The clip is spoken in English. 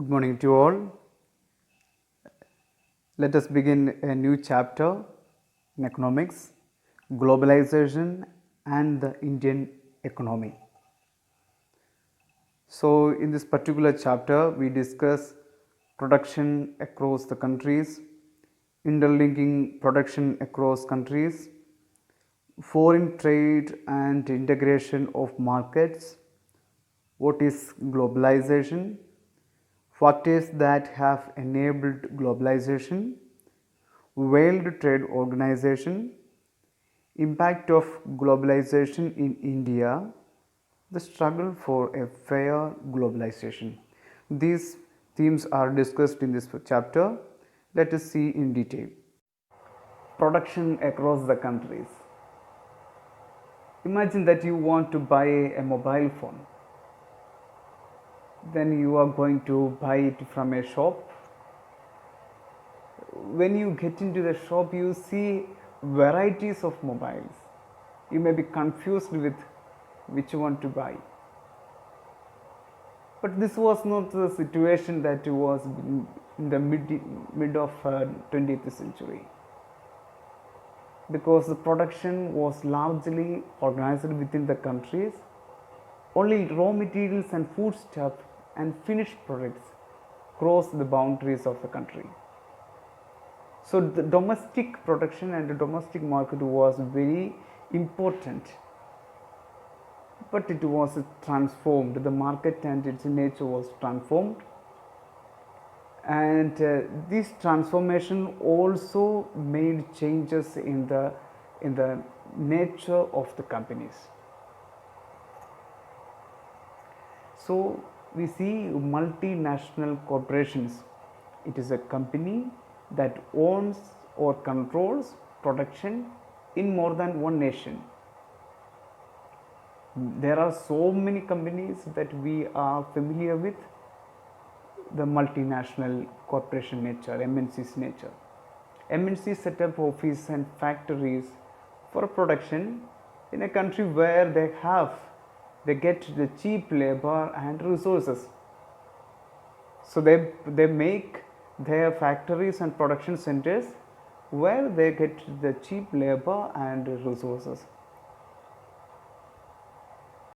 Good morning to all. Let us begin a new chapter in economics, globalization and the Indian economy. So, in this particular chapter, we discuss production across the countries, interlinking production across countries, foreign trade and integration of markets, what is globalization, factors that have enabled globalization, World Trade Organization, impact of globalization in India, the struggle for a fair globalization. These themes are discussed in this chapter. Let us see in detail. Production across the countries. Imagine that you want to buy a mobile phone. Then you are going to buy it from a shop. When you get into the shop, you see varieties of mobiles. You may be confused with which one to buy. But this was not the situation that was in the mid of 20th century, because the production was largely organized within the countries. Only raw materials and foodstuff and finished products crossed the boundaries of the country. So the domestic production and the domestic market was very important, but it was transformed. The market and its nature was transformed, and this transformation also made changes in the nature of the companies. So we see multinational corporations. It is a company that owns or controls production in more than one nation. There are so many companies that we are familiar with, the multinational corporation nature, MNC's nature. MNCs set up office and factories for production in a country where they get the cheap labor and resources. So they make their factories and production centers where they get the cheap labor and resources.